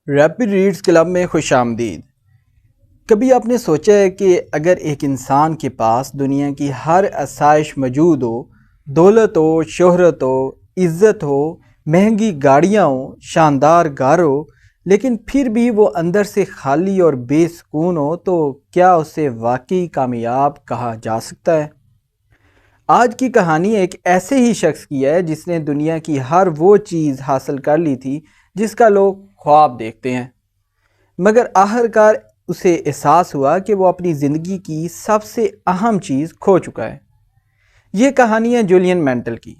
Rapid reads club میں خوش آمدید۔ کبھی آپ نے سوچا ہے کہ اگر ایک انسان کے پاس دنیا کی ہر آسائش موجود ہو، دولت ہو، شہرت ہو، عزت ہو، مہنگی گاڑیاں ہوں، شاندار گھر ہو، لیکن پھر بھی وہ اندر سے خالی اور بے سکون ہو، تو کیا اسے واقعی کامیاب کہا جا سکتا ہے؟ آج کی کہانی ایک ایسے ہی شخص کی ہے جس نے دنیا کی ہر وہ چیز حاصل کر لی تھی جس کا لوگ خواب دیکھتے ہیں، مگر آخرکار اسے احساس ہوا کہ وہ اپنی زندگی کی سب سے اہم چیز کھو چکا ہے۔ یہ کہانی ہے جولین مینٹل کی،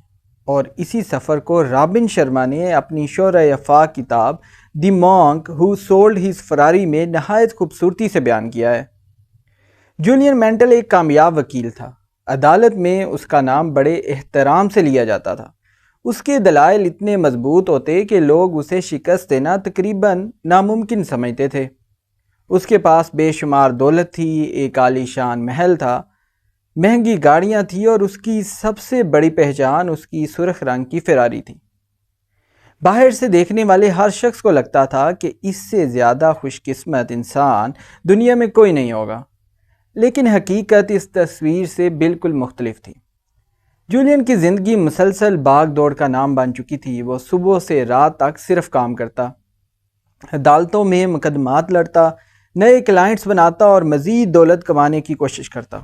اور اسی سفر کو رابن شرما نے اپنی شعرۂ افاق کتاب دی مونک ہو سولڈ ہز فراری میں نہایت خوبصورتی سے بیان کیا ہے۔ جولین مینٹل ایک کامیاب وکیل تھا۔ عدالت میں اس کا نام بڑے احترام سے لیا جاتا تھا۔ اس کے دلائل اتنے مضبوط ہوتے کہ لوگ اسے شکست دینا تقریباً ناممکن سمجھتے تھے۔ اس کے پاس بے شمار دولت تھی، ایک عالی شان محل تھا، مہنگی گاڑیاں تھیں، اور اس کی سب سے بڑی پہچان اس کی سرخ رنگ کی فراری تھی۔ باہر سے دیکھنے والے ہر شخص کو لگتا تھا کہ اس سے زیادہ خوش قسمت انسان دنیا میں کوئی نہیں ہوگا، لیکن حقیقت اس تصویر سے بالکل مختلف تھی۔ جولین کی زندگی مسلسل بھاگ دوڑ کا نام بن چکی تھی۔ وہ صبح سے رات تک صرف کام کرتا، عدالتوں میں مقدمات لڑتا، نئے کلائنٹس بناتا اور مزید دولت کمانے کی کوشش کرتا۔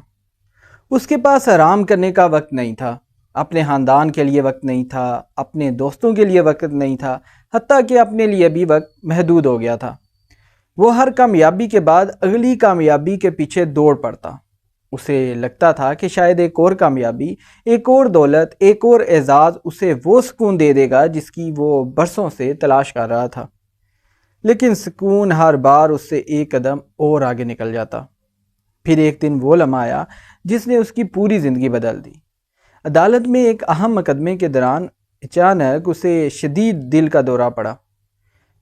اس کے پاس آرام کرنے کا وقت نہیں تھا، اپنے خاندان کے لیے وقت نہیں تھا، اپنے دوستوں کے لیے وقت نہیں تھا، حتیٰ کہ اپنے لیے بھی وقت محدود ہو گیا تھا۔ وہ ہر کامیابی کے بعد اگلی کامیابی کے پیچھے دوڑ پڑتا۔ اسے لگتا تھا کہ شاید ایک اور کامیابی، ایک اور دولت، ایک اور اعزاز اسے وہ سکون دے دے گا جس کی وہ برسوں سے تلاش کر رہا تھا، لیکن سکون ہر بار اس سے ایک قدم اور آگے نکل جاتا۔ پھر ایک دن وہ لمحہ آیا جس نے اس کی پوری زندگی بدل دی۔ عدالت میں ایک اہم مقدمے کے دوران اچانک اسے شدید دل کا دورہ پڑا۔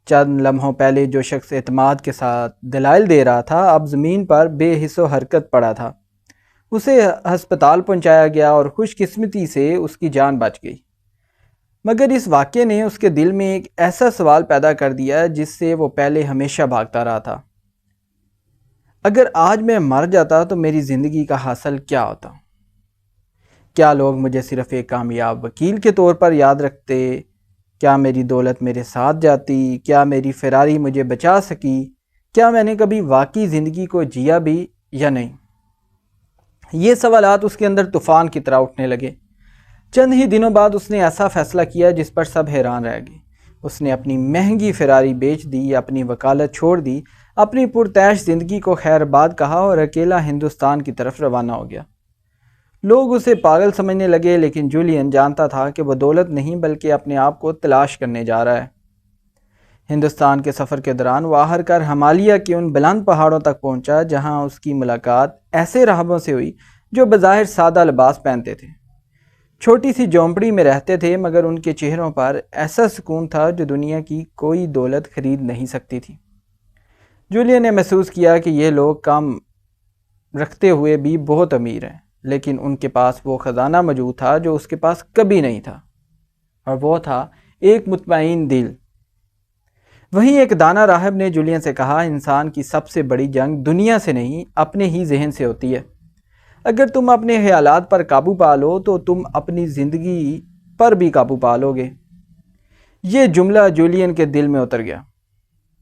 چند لمحوں پہلے جو شخص اعتماد کے ساتھ دلائل دے رہا تھا، اب زمین پر بے حس و حرکت پڑا تھا۔ اسے ہسپتال پہنچایا گیا اور خوش قسمتی سے اس کی جان بچ گئی، مگر اس واقعے نے اس کے دل میں ایک ایسا سوال پیدا کر دیا جس سے وہ پہلے ہمیشہ بھاگتا رہا تھا۔ اگر آج میں مر جاتا تو میری زندگی کا حاصل کیا ہوتا؟ کیا لوگ مجھے صرف ایک کامیاب وکیل کے طور پر یاد رکھتے؟ کیا میری دولت میرے ساتھ جاتی؟ کیا میری فراری مجھے بچا سکی؟ کیا میں نے کبھی واقعی زندگی کو جیا بھی یا نہیں؟ یہ سوالات اس کے اندر طوفان کی طرح اٹھنے لگے۔ چند ہی دنوں بعد اس نے ایسا فیصلہ کیا جس پر سب حیران رہ گئے۔ اس نے اپنی مہنگی فراری بیچ دی، اپنی وکالت چھوڑ دی، اپنی پرتعیش زندگی کو خیر آباد کہا اور اکیلا ہندوستان کی طرف روانہ ہو گیا۔ لوگ اسے پاگل سمجھنے لگے، لیکن جولین جانتا تھا کہ وہ دولت نہیں بلکہ اپنے آپ کو تلاش کرنے جا رہا ہے۔ ہندوستان کے سفر کے دوران وہ آخرکار ہمالیہ کے ان بلند پہاڑوں تک پہنچا جہاں اس کی ملاقات ایسے راہبوں سے ہوئی جو بظاہر سادہ لباس پہنتے تھے، چھوٹی سی جھونپڑی میں رہتے تھے، مگر ان کے چہروں پر ایسا سکون تھا جو دنیا کی کوئی دولت خرید نہیں سکتی تھی۔ جولین نے محسوس کیا کہ یہ لوگ کم رکھتے ہوئے بھی بہت امیر ہیں، لیکن ان کے پاس وہ خزانہ موجود تھا جو اس کے پاس کبھی نہیں تھا، اور وہ تھا ایک مطمئن دل۔ وہیں ایک دانا راہب نے جولین سے کہا، انسان کی سب سے بڑی جنگ دنیا سے نہیں، اپنے ہی ذہن سے ہوتی ہے۔ اگر تم اپنے خیالات پر قابو پا لو تو تم اپنی زندگی پر بھی قابو پا لو گے۔ یہ جملہ جولین کے دل میں اتر گیا۔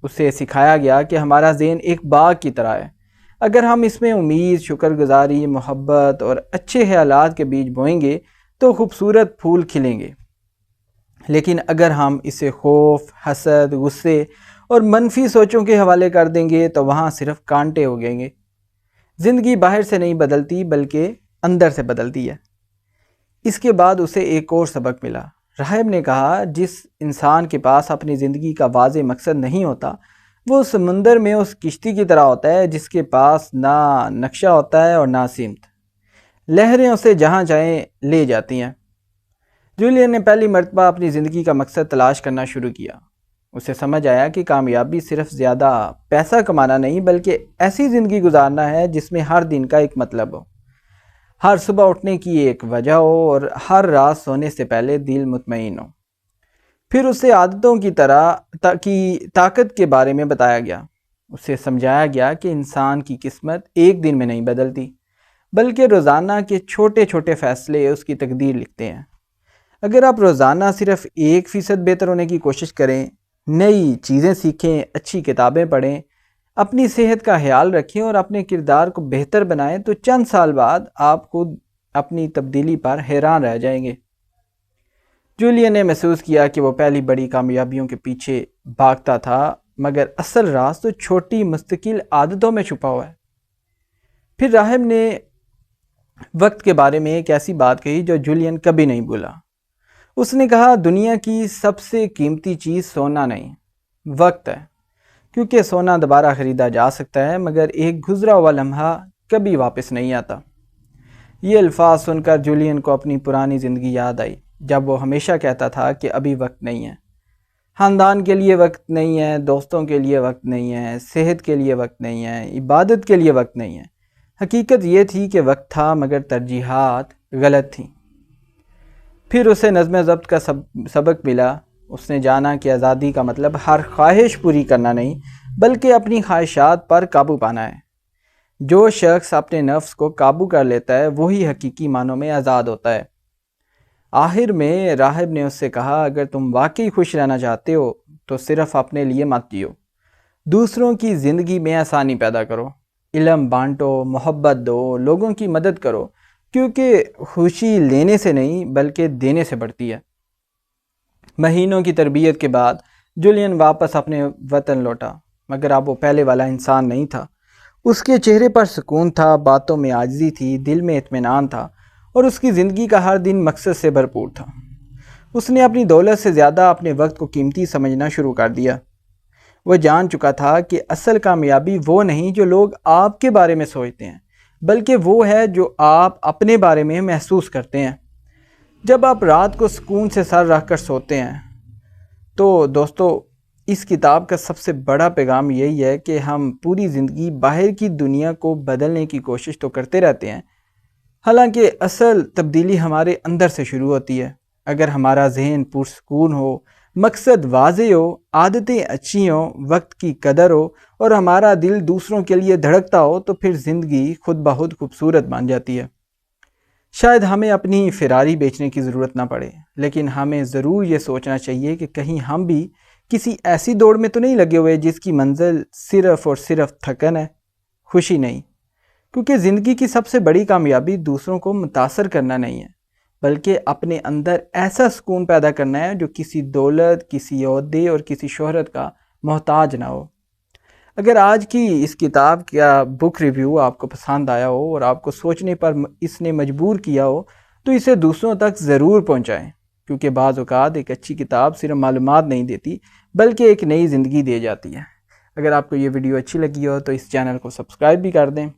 اسے سکھایا گیا کہ ہمارا ذہن ایک باغ کی طرح ہے۔ اگر ہم اس میں امید، شکر گزاری، محبت اور اچھے خیالات کے بیج بوئیں گے تو خوبصورت پھول کھلیں گے، لیکن اگر ہم اسے خوف، حسد، غصے اور منفی سوچوں کے حوالے کر دیں گے تو وہاں صرف کانٹے اگیں گے۔ زندگی باہر سے نہیں بدلتی بلکہ اندر سے بدلتی ہے۔ اس کے بعد اسے ایک اور سبق ملا۔ راہب نے کہا، جس انسان کے پاس اپنی زندگی کا واضح مقصد نہیں ہوتا، وہ سمندر میں اس کشتی کی طرح ہوتا ہے جس کے پاس نہ نقشہ ہوتا ہے اور نہ سمت۔ لہریں اسے جہاں چاہیں لے جاتی ہیں۔ جولین نے پہلی مرتبہ اپنی زندگی کا مقصد تلاش کرنا شروع کیا۔ اسے سمجھ آیا کہ کامیابی صرف زیادہ پیسہ کمانا نہیں بلکہ ایسی زندگی گزارنا ہے جس میں ہر دن کا ایک مطلب ہو، ہر صبح اٹھنے کی ایک وجہ ہو اور ہر رات سونے سے پہلے دل مطمئن ہو۔ پھر اسے عادتوں کی طاقت کے بارے میں بتایا گیا۔ اسے سمجھایا گیا کہ انسان کی قسمت ایک دن میں نہیں بدلتی، بلکہ روزانہ کے چھوٹے چھوٹے فیصلے اس کی تقدیر لکھتے ہیں۔ اگر آپ روزانہ صرف 1% بہتر ہونے کی کوشش کریں، نئی چیزیں سیکھیں، اچھی کتابیں پڑھیں، اپنی صحت کا خیال رکھیں اور اپنے کردار کو بہتر بنائیں، تو چند سال بعد آپ خود اپنی تبدیلی پر حیران رہ جائیں گے۔ جولین نے محسوس کیا کہ وہ پہلی بڑی کامیابیوں کے پیچھے بھاگتا تھا، مگر اصل راز تو چھوٹی مستقل عادتوں میں چھپا ہوا ہے۔ پھر راہب نے وقت کے بارے میں ایک ایسی بات کہی جو جولین کبھی نہیں بھولا۔ اس نے کہا، دنیا کی سب سے قیمتی چیز سونا نہیں، وقت ہے، کیونکہ سونا دوبارہ خریدا جا سکتا ہے، مگر ایک گزرا ہوا لمحہ کبھی واپس نہیں آتا۔ یہ الفاظ سن کر جولین کو اپنی پرانی زندگی یاد آئی، جب وہ ہمیشہ کہتا تھا کہ ابھی وقت نہیں ہے، خاندان کے لیے وقت نہیں ہے، دوستوں کے لیے وقت نہیں ہے، صحت کے لیے وقت نہیں ہے، عبادت کے لیے وقت نہیں ہے۔ حقیقت یہ تھی کہ وقت تھا، مگر ترجیحات غلط تھیں۔ پھر اسے نظم و ضبط کا سبق ملا۔ اس نے جانا کہ آزادی کا مطلب ہر خواہش پوری کرنا نہیں، بلکہ اپنی خواہشات پر قابو پانا ہے۔ جو شخص اپنے نفس کو قابو کر لیتا ہے، وہی حقیقی معنوں میں آزاد ہوتا ہے۔ آخر میں راہب نے اس سے کہا، اگر تم واقعی خوش رہنا چاہتے ہو تو صرف اپنے لیے مت جیو، دوسروں کی زندگی میں آسانی پیدا کرو، علم بانٹو، محبت دو، لوگوں کی مدد کرو، کیونکہ خوشی لینے سے نہیں بلکہ دینے سے بڑھتی ہے۔ مہینوں کی تربیت کے بعد جولین واپس اپنے وطن لوٹا، مگر اب وہ پہلے والا انسان نہیں تھا۔ اس کے چہرے پر سکون تھا، باتوں میں عاجزی تھی، دل میں اطمینان تھا، اور اس کی زندگی کا ہر دن مقصد سے بھرپور تھا۔ اس نے اپنی دولت سے زیادہ اپنے وقت کو قیمتی سمجھنا شروع کر دیا۔ وہ جان چکا تھا کہ اصل کامیابی وہ نہیں جو لوگ آپ کے بارے میں سوچتے ہیں، بلکہ وہ ہے جو آپ اپنے بارے میں محسوس کرتے ہیں۔ جب آپ رات کو سکون سے سر رکھ کر سوتے ہیں تو دوستو، اس کتاب کا سب سے بڑا پیغام یہی ہے کہ ہم پوری زندگی باہر کی دنیا کو بدلنے کی کوشش تو کرتے رہتے ہیں، حالانکہ اصل تبدیلی ہمارے اندر سے شروع ہوتی ہے۔ اگر ہمارا ذہن پرسکون ہو، مقصد واضح ہو، عادتیں اچھی ہوں، وقت کی قدر ہو اور ہمارا دل دوسروں کے لیے دھڑکتا ہو، تو پھر زندگی خود بخود خوبصورت بن جاتی ہے۔ شاید ہمیں اپنی فراری بیچنے کی ضرورت نہ پڑے، لیکن ہمیں ضرور یہ سوچنا چاہیے کہ کہیں ہم بھی کسی ایسی دوڑ میں تو نہیں لگے ہوئے جس کی منزل صرف اور صرف تھکن ہے، خوشی نہیں۔ کیونکہ زندگی کی سب سے بڑی کامیابی دوسروں کو متاثر کرنا نہیں ہے، بلکہ اپنے اندر ایسا سکون پیدا کرنا ہے جو کسی دولت، کسی عہدے اور کسی شہرت کا محتاج نہ ہو۔ اگر آج کی اس کتاب کا بک ریویو آپ کو پسند آیا ہو اور آپ کو سوچنے پر اس نے مجبور کیا ہو، تو اسے دوسروں تک ضرور پہنچائیں، کیونکہ بعض اوقات ایک اچھی کتاب صرف معلومات نہیں دیتی بلکہ ایک نئی زندگی دے جاتی ہے۔ اگر آپ کو یہ ویڈیو اچھی لگی ہو تو اس چینل کو سبسکرائب بھی کر دیں۔